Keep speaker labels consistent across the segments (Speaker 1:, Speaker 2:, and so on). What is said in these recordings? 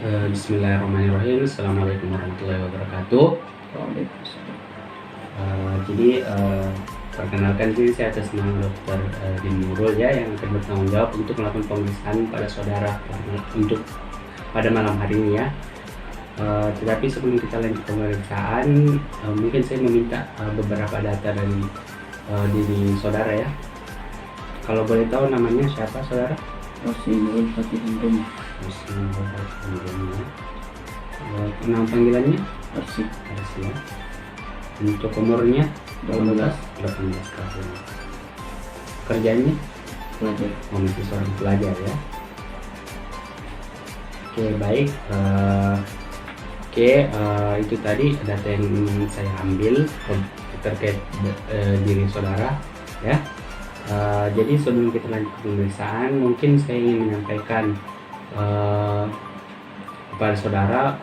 Speaker 1: Bismillahirrahmanirrahim. Assalamualaikum warahmatullahi wabarakatuh.
Speaker 2: Waalaikumsalam.
Speaker 1: Perkenalkan diri saya atas nama Dr. Din Nurul ya, yang akan bertanggung jawab untuk melakukan pemeriksaan pada saudara untuk pada malam hari ini ya. Tetapi sebelum kita lanjut pemeriksaan, mungkin saya meminta beberapa data dari diri saudara ya. Kalau boleh tahu namanya siapa saudara?
Speaker 2: Rosinul Fatih Handrum.
Speaker 1: Nama panggilannya?
Speaker 2: Arsi.
Speaker 1: Ya. Untuk umurnya
Speaker 2: 18.
Speaker 1: 18 tahun. Kerjanya?
Speaker 2: Pelajar.
Speaker 1: Masih seorang pelajar ya. Oke baik. Itu tadi data yang ingin saya ambil terkait diri saudara ya. Jadi sebelum kita lanjut pemeriksaan, mungkin saya ingin menyampaikan kepada saudara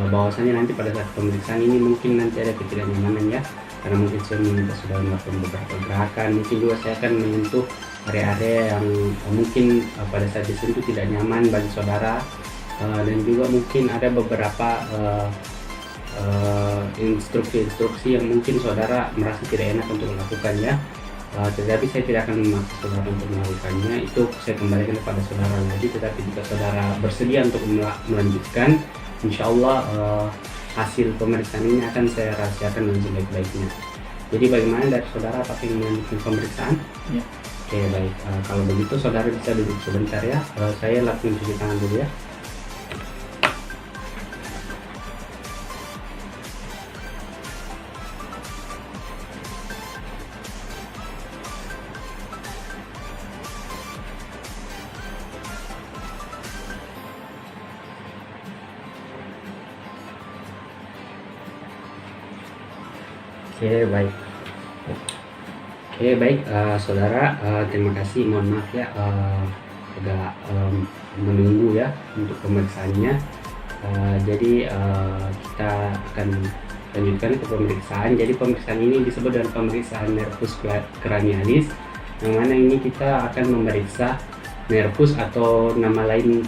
Speaker 1: bahwasanya nanti pada saat pemeriksaan ini mungkin nanti ada ketidaknyamanan ya, karena mungkin saya meminta saudara melakukan beberapa gerakan. Mungkin juga saya akan menyentuh area-area yang mungkin pada saat disentuh tidak nyaman bagi saudara, dan juga mungkin ada beberapa instruksi-instruksi yang mungkin saudara merasa tidak enak untuk melakukannya. Tetapi saya tidak akan memaksa saudara untuk melakukannya, itu saya kembalikan kepada saudara lagi. Tetapi jika saudara bersedia untuk melanjutkan, insya Allah hasil pemeriksaan ini akan saya rahasiakan dengan sebaik-baiknya. Jadi bagaimana dari saudara, apakah ingin melanjutkan pemeriksaan?
Speaker 2: Ya.
Speaker 1: Oke baik, kalau begitu saudara bisa duduk sebentar ya, saya lakukan cuci tangan dulu ya. Oke baik, saudara, terima kasih. Mohon maaf ya agak menunggu ya untuk pemeriksaannya. Jadi kita akan lanjutkan ke pemeriksaan. Jadi pemeriksaan ini disebut dengan pemeriksaan nervus cranialis, yang mana ini kita akan memeriksa nervus atau nama lain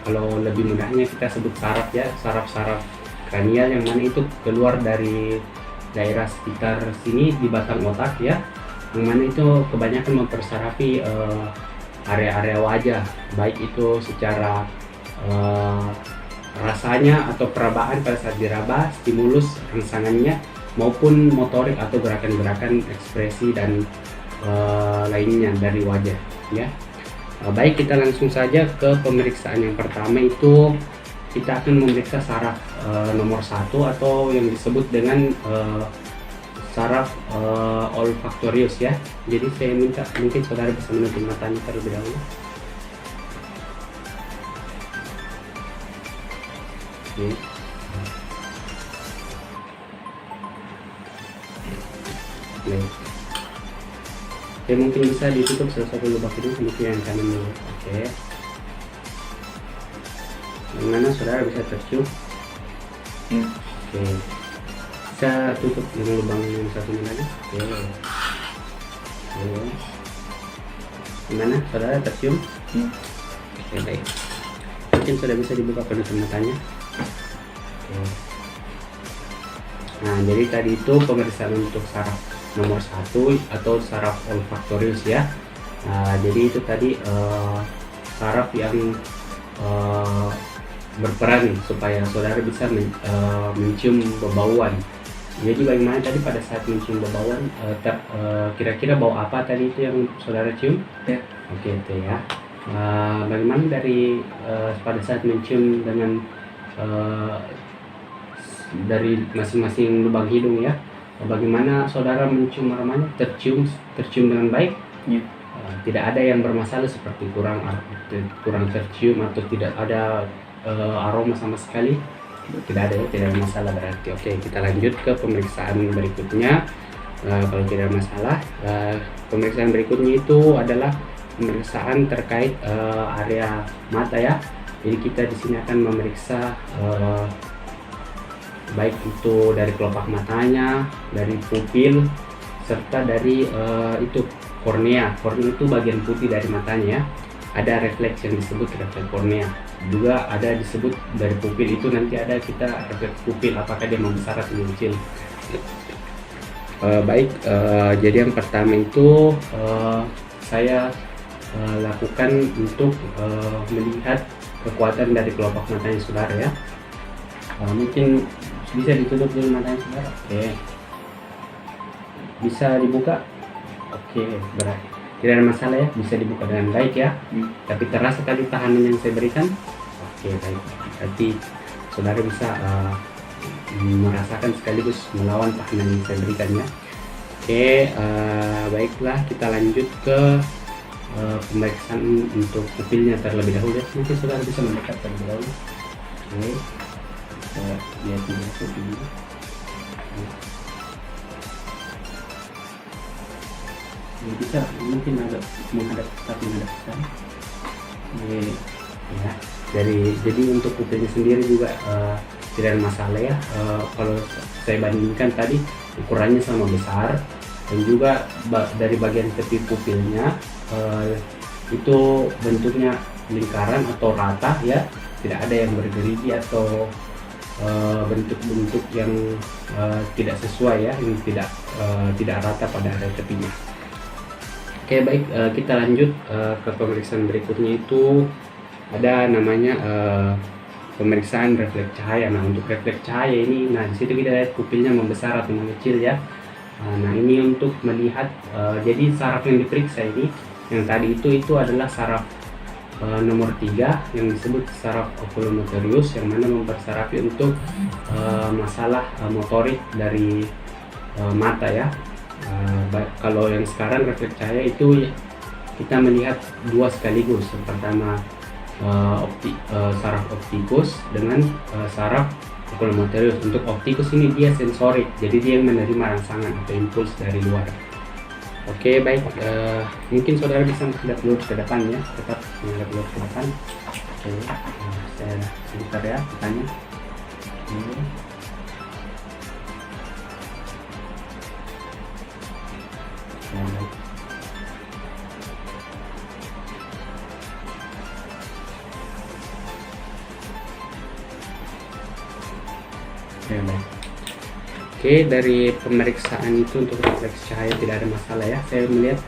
Speaker 1: kalau lebih mudahnya kita sebut saraf ya, saraf-saraf kranial, yang mana itu keluar dari daerah sekitar sini di batang otak ya, yang mana itu kebanyakan mempersarafi area-area wajah, baik itu secara rasanya atau perabaan pada saat diraba, stimulus rangsangannya, maupun motorik atau gerakan-gerakan ekspresi dan lainnya dari wajah ya. Baik, kita langsung saja ke pemeriksaan yang pertama. Itu kita akan memeriksa saraf nomor 1 atau yang disebut dengan saraf olfaktorius ya. Jadi saya minta mungkin saudara bisa menutup matanya terlebih dahulu. Oke, mungkin bisa ditutup salah satu lubang hidung, kemudian yang kanan dulu. Oke. Yang mana saudara bisa tercium?
Speaker 2: Ya.
Speaker 1: Oke. Bisa tutup dengan lubang yang satunya lagi. Oke. Yang mana saudara tercium?
Speaker 2: Ya.
Speaker 1: Oke baik. Mungkin sudah bisa dibuka penutup matanya. Oke. Nah, jadi tadi itu pemeriksaan untuk saraf nomor 1 atau saraf olfaktorius ya. Nah, jadi itu tadi saraf yang berperan supaya saudara bisa mencium bebauan. Jadi bagaimana tadi pada saat mencium bebauan, kira-kira bau apa tadi itu yang saudara cium?
Speaker 2: Ya.
Speaker 1: Oke itu ya. Bagaimana dari pada saat mencium dengan dari masing-masing lubang hidung ya, bagaimana saudara mencium aromanya? Tercium dengan baik?
Speaker 2: Ya.
Speaker 1: Tidak ada yang bermasalah seperti kurang tercium atau tidak ada aroma sama sekali? Tidak ada ya, tidak ada masalah berarti. Oke, kita lanjut ke pemeriksaan berikutnya. Kalau tidak ada masalah, pemeriksaan berikutnya itu adalah pemeriksaan terkait area mata ya. Jadi kita di sini akan memeriksa baik itu dari kelopak matanya, dari pupil, serta dari itu kornea. Kornea itu bagian putih dari matanya ya. Ada refleks yang disebut refleks kornea. juga ada disebut dari pupil itu nanti ada kita refleks pupil apakah dia membesar atau mengecil. Jadi yang pertama itu saya lakukan untuk melihat kekuatan dari kelopak matanya saudara ya. Mungkin bisa ditutup dulu matanya saudara. Oke, bisa dibuka. Oke, berarti tidak ada masalah ya, bisa dibuka dengan baik ya. Tapi terasa tadi tahanan yang saya berikan. Oke, baik, berarti saudara bisa merasakan sekaligus melawan tahanan yang saya berikan ya. Oke, baiklah, kita lanjut ke pemeriksaan untuk pupilnya terlebih dahulu ya. Mungkin saudara bisa mendekat terlebih dahulu. Oke, kita lihat dulu pupilnya. Ya, bisa mungkin agak menghadap tapi menghadap ke sana. Ya, jadi untuk pupilnya sendiri juga tidak ada masalah ya. Kalau saya bandingkan tadi ukurannya sama besar, dan juga dari bagian tepi pupilnya itu bentuknya lingkaran atau rata ya, tidak ada yang bergerigi atau bentuk-bentuk yang tidak sesuai ya, yang tidak rata pada area tepinya. Oke, baik, kita lanjut ke pemeriksaan berikutnya. Itu ada namanya pemeriksaan refleks cahaya. Nah, untuk refleks cahaya ini, nah di situ kita lihat pupilnya membesar atau mengecil ya. Nah, ini untuk melihat jadi saraf yang diperiksa ini yang tadi itu adalah saraf nomor 3 yang disebut saraf oculomotorius, yang mana mempersarafi untuk masalah motorik dari mata ya. Kalau yang sekarang refleks cahaya itu kita melihat dua sekaligus. Yang pertama saraf optikus dengan saraf oculomotorius. Untuk optikus ini dia sensorik, jadi dia menerima rangsangan atau impuls dari luar. Oke, baik, mungkin saudara bisa menghadap lurus ke depan ya, tetap menghadap lurus ke depan. Oke, saya sebentar ya tanya. Oke, dari pemeriksaan itu untuk refleks cahaya tidak ada masalah ya. Saya melihat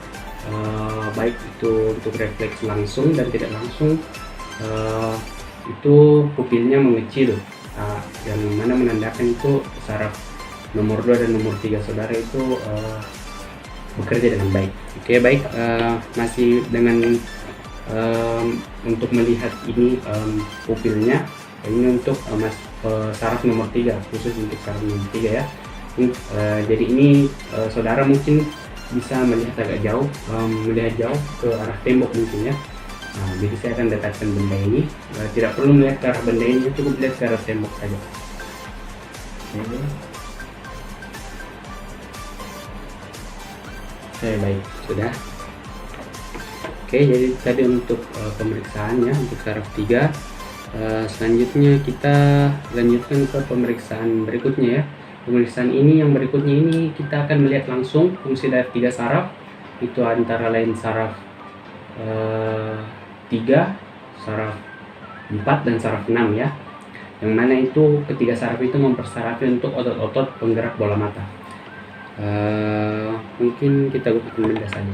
Speaker 1: baik itu untuk refleks langsung dan tidak langsung itu pupilnya mengecil, yang mana menandakan itu saraf nomor 2 dan nomor 3 saudara itu bekerja dengan baik. Oke, baik, masih dengan untuk melihat ini pupilnya ini untuk saraf nomor 3, khusus untuk saraf nomor 3 ya. Jadi ini saudara mungkin bisa melihat agak jauh, melihat jauh ke arah tembok mungkin ya. Nah, jadi saya akan dekatkan benda ini, tidak perlu melihat ke arah benda ini, cukup lihat ke arah tembok saja. Oke, baik, sudah. Oke, jadi tadi untuk pemeriksaannya untuk saraf 3. Selanjutnya kita lanjutkan ke pemeriksaan berikutnya ya. Pemeriksaan ini yang berikutnya ini kita akan melihat langsung fungsi dari 3 saraf, itu antara lain saraf 3, saraf 4 dan saraf 6 ya. Yang mana itu ketiga saraf itu mempersarafi untuk otot-otot penggerak bola mata. Mungkin kita gunakan benda saja.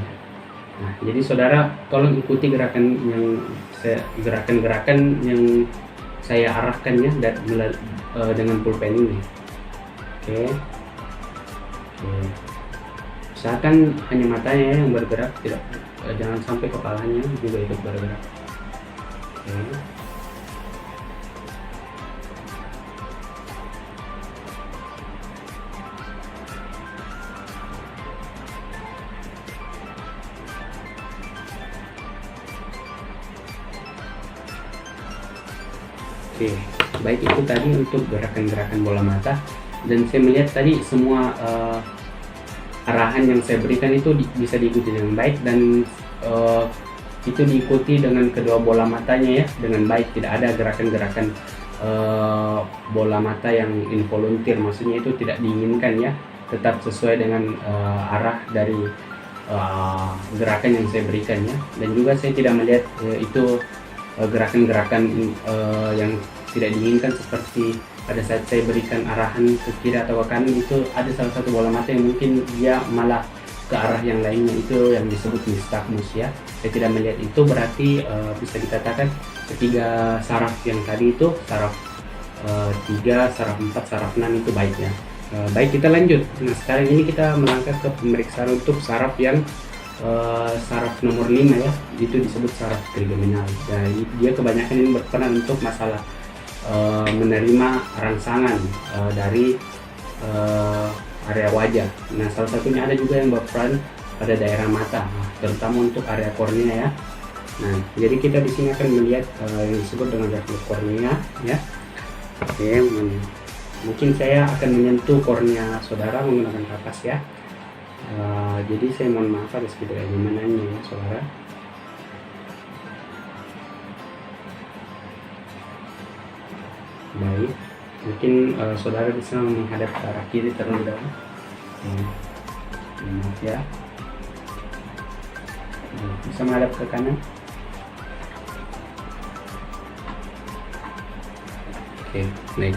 Speaker 1: Nah, jadi saudara tolong ikuti gerakan yang saya arahkan ya dengan pulpen ini. Oke. Usahakan hanya matanya ya yang bergerak, jangan sampai kepalanya juga ikut bergerak. Oke. Oke, baik, itu tadi untuk gerakan-gerakan bola mata, dan saya melihat tadi semua arahan yang saya berikan itu bisa diikuti dengan baik, dan itu diikuti dengan kedua bola matanya ya dengan baik, tidak ada gerakan-gerakan bola mata yang involunteer, maksudnya itu tidak diinginkan ya, tetap sesuai dengan arah dari gerakan yang saya berikan ya. Dan juga saya tidak melihat itu gerakan-gerakan yang tidak diinginkan, seperti pada saat saya berikan arahan ke kiri atau ke kanan, itu ada salah satu bola mata yang mungkin dia malah ke arah yang lainnya, itu yang disebut nystagmus ya. Saya tidak melihat itu, berarti bisa dikatakan ketiga saraf yang tadi itu, saraf 3, saraf 4, saraf 6 itu baik ya. Baik, kita lanjut. Nah, sekarang ini kita melangkah ke pemeriksaan untuk saraf yang saraf nomor 5 ya, itu disebut saraf trigeminal. Nah, dia kebanyakan ini berperan untuk masalah menerima rangsangan dari area wajah. Nah, salah satunya ada juga yang berperan pada daerah mata, terutama untuk area kornea ya. Nah, jadi kita di sini akan melihat yang disebut dengan refleks kornea ya. Oke, mungkin saya akan menyentuh kornea saudara menggunakan kapas ya. Jadi saya mohon maaf ada sedikit kenyamanan ya saudara. Baik, mungkin saudara bisa menghadap ke arah kiri terlebih dahulu. Maaf ya. Bisa menghadap ke kanan. Oke, baik.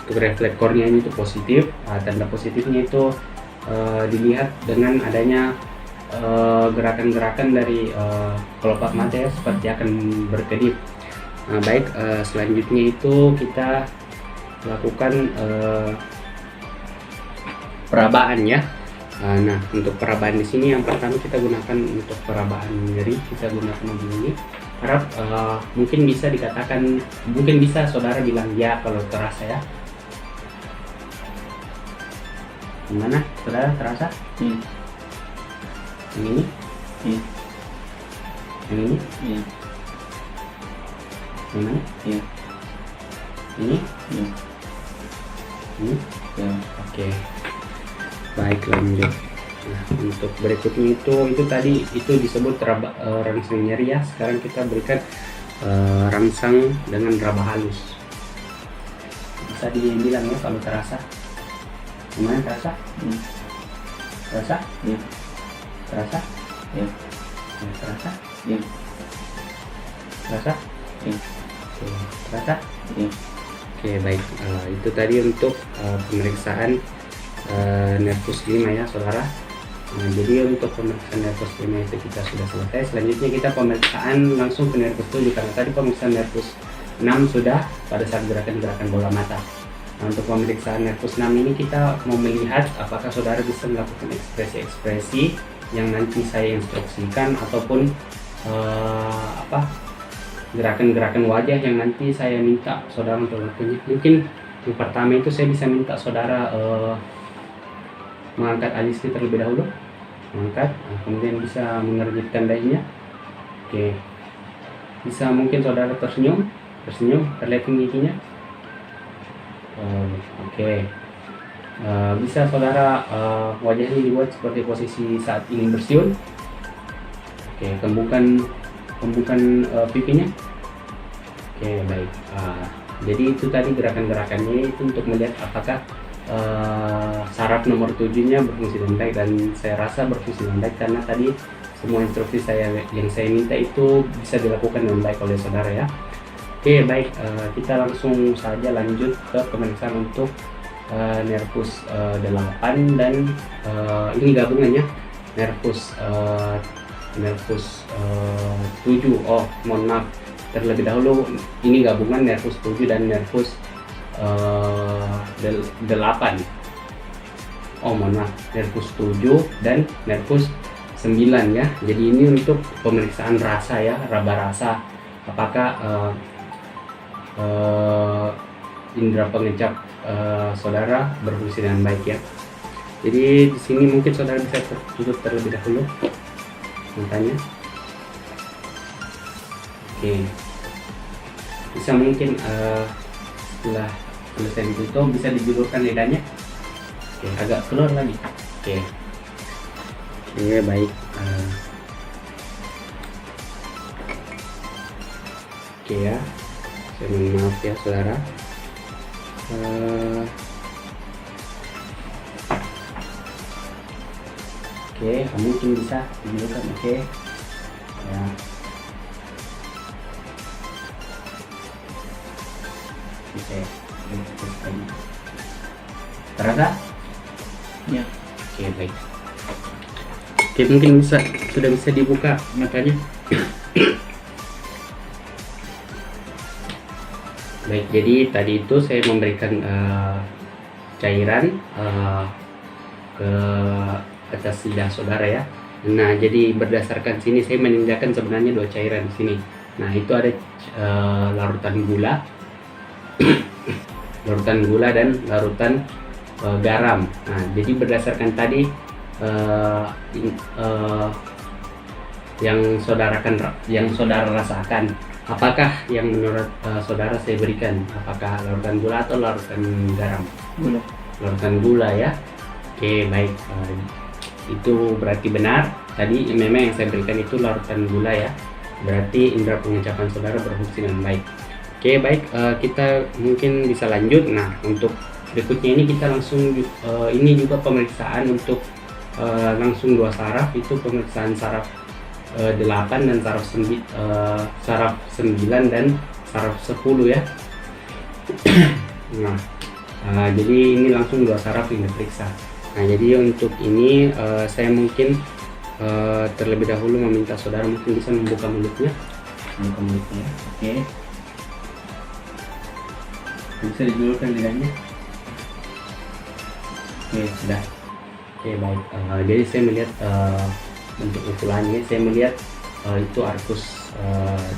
Speaker 1: Untuk refleks korneanya itu positif. Tanda positifnya itu dilihat dengan adanya gerakan-gerakan dari kelopak mata ya, seperti akan berkedip. Nah, baik, selanjutnya itu kita lakukan perabaan ya. Nah, untuk perabaan di sini yang pertama kita gunakan untuk perabaan nyeri, kita gunakan mobil ini. Harap mungkin bisa dikatakan, mungkin bisa saudara bilang ya kalau terasa ya. Gimana saudara, terasa? Yang ini? Yang ini? Yang mana? Ini? Ini?
Speaker 2: Ya.
Speaker 1: Oke. Baik, lanjut. Nah, untuk berikutnya itu tadi itu disebut rangsang nyeri ya. Sekarang kita berikan rangsang dengan raba halus. Bisa dibilang ya kalau terasa. Gimana terasa? Terasa?
Speaker 2: Ya.
Speaker 1: Terasa?
Speaker 2: Ya.
Speaker 1: Terasa?
Speaker 2: Ya.
Speaker 1: Terasa?
Speaker 2: Ya.
Speaker 1: Oke, terasa?
Speaker 2: Ya.
Speaker 1: Oke, baik. Itu tadi untuk pemeriksaan nervus 5 ya saudara. Nah, jadi untuk pemeriksaan nervus 5 itu kita sudah selesai. Selanjutnya kita pemeriksaan langsung ke nervus 7, karena tadi pemeriksaan nervus 6 sudah pada saat gerakan-gerakan bola mata. Nah, untuk pemeriksaan nervus 6 ini kita mau melihat apakah saudara bisa melakukan ekspresi-ekspresi yang nanti saya instruksikan, ataupun gerakan-gerakan wajah yang nanti saya minta saudara untuk lakukannya. Mungkin yang pertama itu saya bisa minta saudara mengangkat alisnya terlebih dahulu, mengangkat, kemudian bisa mengerjitkan dahinya. Oke, bisa mungkin saudara tersenyum, terlihat giginya. Oke. Bisa saudara wajahnya dibuat seperti posisi saat ingin bersiul. Oke, kembungkan pipinya. Oke, baik. Jadi itu tadi gerakan-gerakannya itu untuk melihat apakah saraf nomor 7-nya berfungsi dengan baik, dan saya rasa berfungsi dengan baik karena tadi semua instruksi yang saya minta itu bisa dilakukan dengan baik oleh saudara ya. Oke, baik, kita langsung saja lanjut ke pemeriksaan untuk nervus 8 dan ini gabungannya nervus 7. Oh, mohon maaf, terlebih dahulu ini gabungan nervus 7 dan nervus 8. Oh, mohon maaf, nervus 7 dan nervus 9 ya. Jadi ini untuk pemeriksaan rasa ya, raba rasa. Apakah indera pengecap saudara berfungsi dengan baik ya. Jadi di sini mungkin saudara bisa tutup terlebih dahulu matanya. Oke, bisa mungkin setelah selesai itu bisa dijulurkan lidahnya. Oke, agak keluar lagi. Oke, baik. Oke ya, saya mohon maaf ya saudara. Oke, mungkin bisa dijulurkan. Oke ya. Terasa?
Speaker 2: Ya.
Speaker 1: Oke, baik. Oke, mungkin sudah bisa dibuka matanya. Baik, jadi tadi itu saya memberikan cairan ke atas lidah saudara ya. Nah, jadi berdasarkan sini saya menindakkan sebenarnya 2 cairan di sini. Nah, itu ada larutan gula, larutan gula dan larutan garam. Nah, jadi berdasarkan tadi yang saudara rasakan, apakah yang menurut saudara saya berikan, apakah larutan gula atau larutan garam?
Speaker 2: Gula.
Speaker 1: Larutan gula ya. Oke, baik. Itu berarti benar. Tadi memang yang saya berikan itu larutan gula ya. Berarti indera pengucapan saudara berfungsi dengan baik. Oke, baik. Kita mungkin bisa lanjut. Nah, untuk berikutnya ini kita langsung ini juga pemeriksaan untuk langsung 2 saraf. Itu pemeriksaan saraf 8 dan saraf 9 dan saraf 10 ya. Nah, jadi ini langsung 2 saraf yang diperiksa. Nah, jadi untuk ini saya mungkin terlebih dahulu meminta saudara mungkin bisa membuka mulutnya. Membuka mulutnya, oke. Bisa dijulurkan lidahnya. Oke, sudah. Oke, baik. Jadi saya melihat bentuk usulannya, saya melihat itu arkus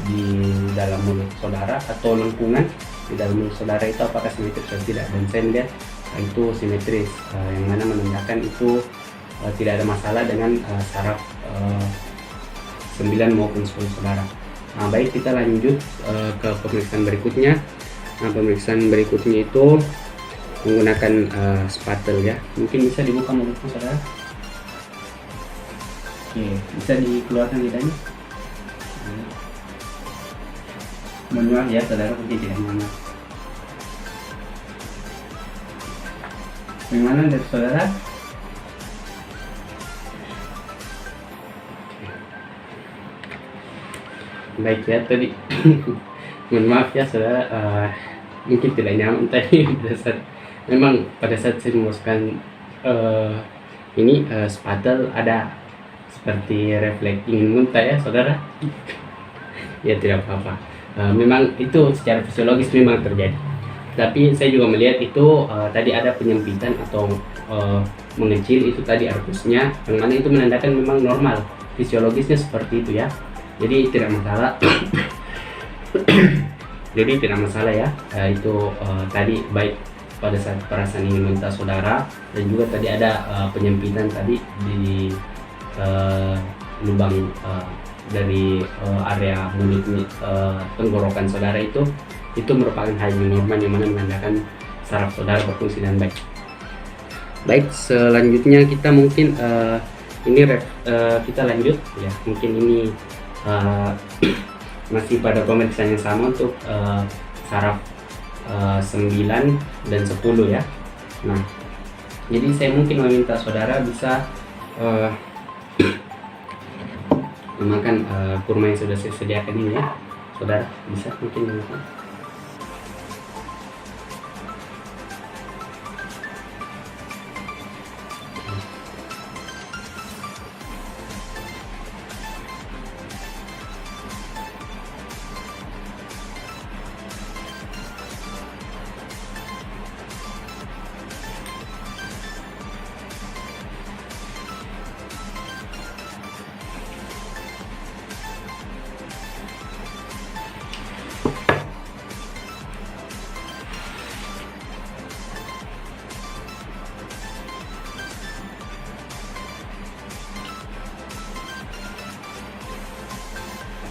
Speaker 1: di dalam mulut saudara atau lengkungan di dalam mulut saudara itu apakah simetris atau tidak, dan saya melihat itu simetris, yang mana menandakan itu tidak ada masalah dengan saraf 9 maupun 10 saudara. Nah, baik, kita lanjut ke pemeriksaan berikutnya. Nah, pemeriksaan berikutnya itu menggunakan spatel ya. Mungkin bisa dibuka mulutnya saudara. Oke, bisa dikeluarkan lidahnya. Mohon maaf ya saudara, mungkin tidak maaf. Bagaimana dari saudara? Baik ya, tadi mohon maaf ya saudara, mungkin tidak nyaman tadi pada saat saya memasukkan ini spatel ada seperti refleks ingin muntah ya saudara. Ya, tidak apa-apa. Memang itu secara fisiologis memang terjadi. Tapi saya juga melihat itu tadi ada penyempitan atau mengecil itu tadi arkusnya, yang mana itu menandakan memang normal, fisiologisnya seperti itu ya. Jadi tidak masalah. Jadi tidak masalah ya. Itu tadi baik pada saat perasaan ingin muntah saudara, dan juga tadi ada penyempitan tadi di lubang dari area mulut tenggorokan saudara itu merupakan hal yang normal, yang mana menandakan saraf saudara berfungsi dengan baik. Baik, selanjutnya kita mungkin kita lanjut ya. Mungkin ini masih pada pemeriksaan yang sama untuk saraf 9 dan 10 ya. Nah, jadi saya mungkin meminta saudara bisa memakan kurma yang sudah saya sediakan ini ya. Saudara bisa mungkin memakan.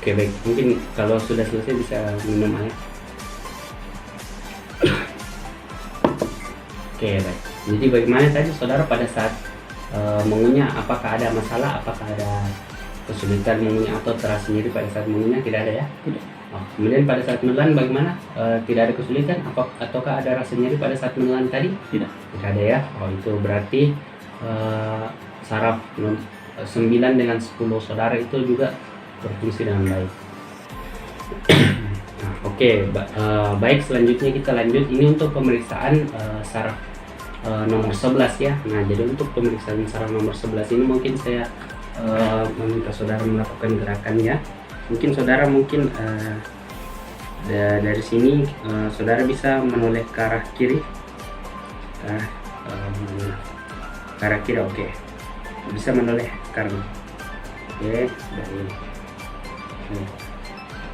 Speaker 1: Oke, baik, mungkin kalau sudah selesai bisa minum air. Oke, baik. Jadi bagaimana tadi saudara pada saat mengunyah, apakah ada masalah, apakah ada kesulitan mengunyah atau terasa nyeri pada saat mengunyah? Tidak ada ya?
Speaker 2: Tidak.
Speaker 1: Kemudian pada saat menelan bagaimana? Tidak ada kesulitan ataukah ada rasa nyeri pada saat menelan tadi?
Speaker 2: Tidak.
Speaker 1: Tidak ada ya? Itu berarti saraf 9 dengan 10 saudara itu juga berfungsi dengan baik. Nah, oke, baik, selanjutnya kita lanjut. Ini untuk pemeriksaan saraf nomor 11 ya. Nah, jadi untuk pemeriksaan saraf nomor 11 ini mungkin saya meminta saudara melakukan gerakannya. Mungkin saudara dari sini saudara bisa menoleh ke arah kiri, ke arah kiri. Oke, bisa menoleh ke kanan. Oke, dari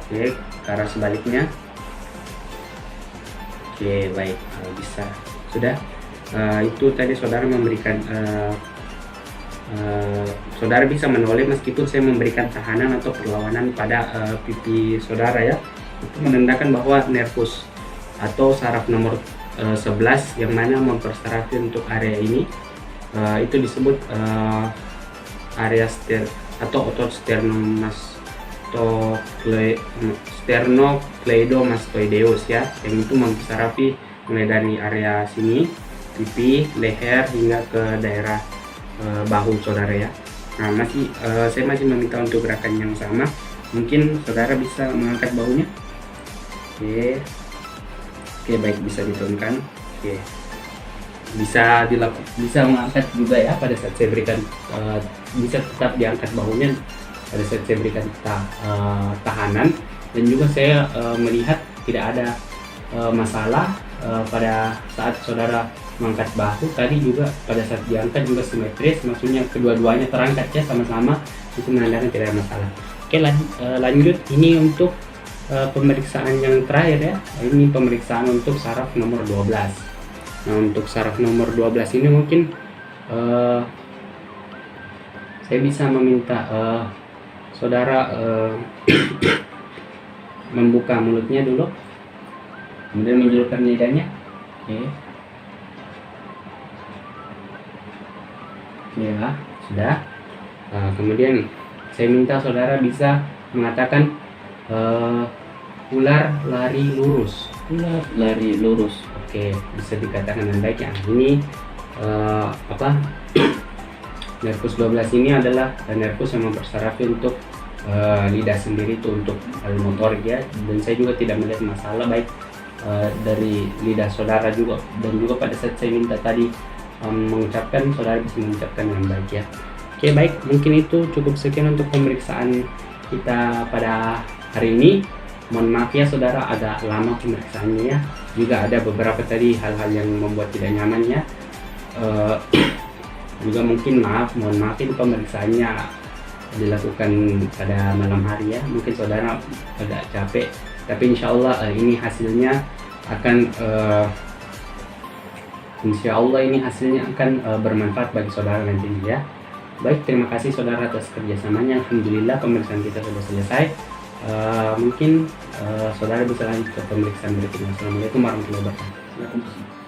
Speaker 1: oke, ke arah sebaliknya. Oke, baik, bisa. Sudah. Itu tadi saudara memberikan saudara bisa menoleh meskipun saya memberikan tahanan atau perlawanan pada pipi saudara ya. Itu menandakan bahwa nervus atau saraf nomor 11 yang mana mempersarafi untuk area ini itu disebut area atau otot sternocleidomastoideus ya, yang itu mempersarafi mulai dari area sini, pipi, leher hingga ke daerah bahu saudara ya. Nah, saya masih meminta untuk gerakan yang sama. Mungkin saudara bisa mengangkat bahunya. Oke, baik, bisa diturunkan. Oke, bisa mengangkat juga ya pada saat saya berikan, bisa tetap diangkat bahunya pada saat saya berikan tahanan. Dan juga saya melihat tidak ada masalah pada saat saudara mengangkat bahu tadi, juga pada saat diangkat juga simetris, maksudnya kedua-duanya terangkat ya sama-sama, itu menandakan tidak ada masalah. Oke, lanjut, ini untuk pemeriksaan yang terakhir ya. Ini pemeriksaan untuk saraf nomor 12. Nah, untuk saraf nomor 12 ini mungkin saya bisa meminta saudara membuka mulutnya dulu, kemudian menjulurkan lidahnya. Ya, sudah. Kemudian saya minta saudara bisa mengatakan ular lari lurus.
Speaker 2: Ular lari lurus.
Speaker 1: Oke, bisa dikatakan dengan baik ya. Ini nervus 12 ini adalah nervus yang mempersarafi untuk lidah sendiri, itu untuk hal motorik ya. Dan saya juga tidak melihat masalah baik dari lidah saudara juga, dan juga pada saat saya minta tadi mengucapkan, saudara bisa mengucapkan dengan baik ya. Oke, baik, mungkin itu cukup sekian untuk pemeriksaan kita pada hari ini. Mohon maaf ya saudara, agak lama pemeriksaannya ya. Juga ada beberapa tadi hal-hal yang membuat tidak nyaman ya. Juga mungkin mohon maaf ini pemeriksaannya dilakukan pada malam hari ya. Mungkin saudara agak capek, tapi insya Allah ini hasilnya akan bermanfaat bagi saudara nantinya ya. Baik, terima kasih saudara atas kerjasamanya. Alhamdulillah pemeriksaan kita sudah selesai. Mungkin saudara bisa lanjut ke pemeriksaan berikutnya. Assalamualaikum warahmatullahi wabarakatuh.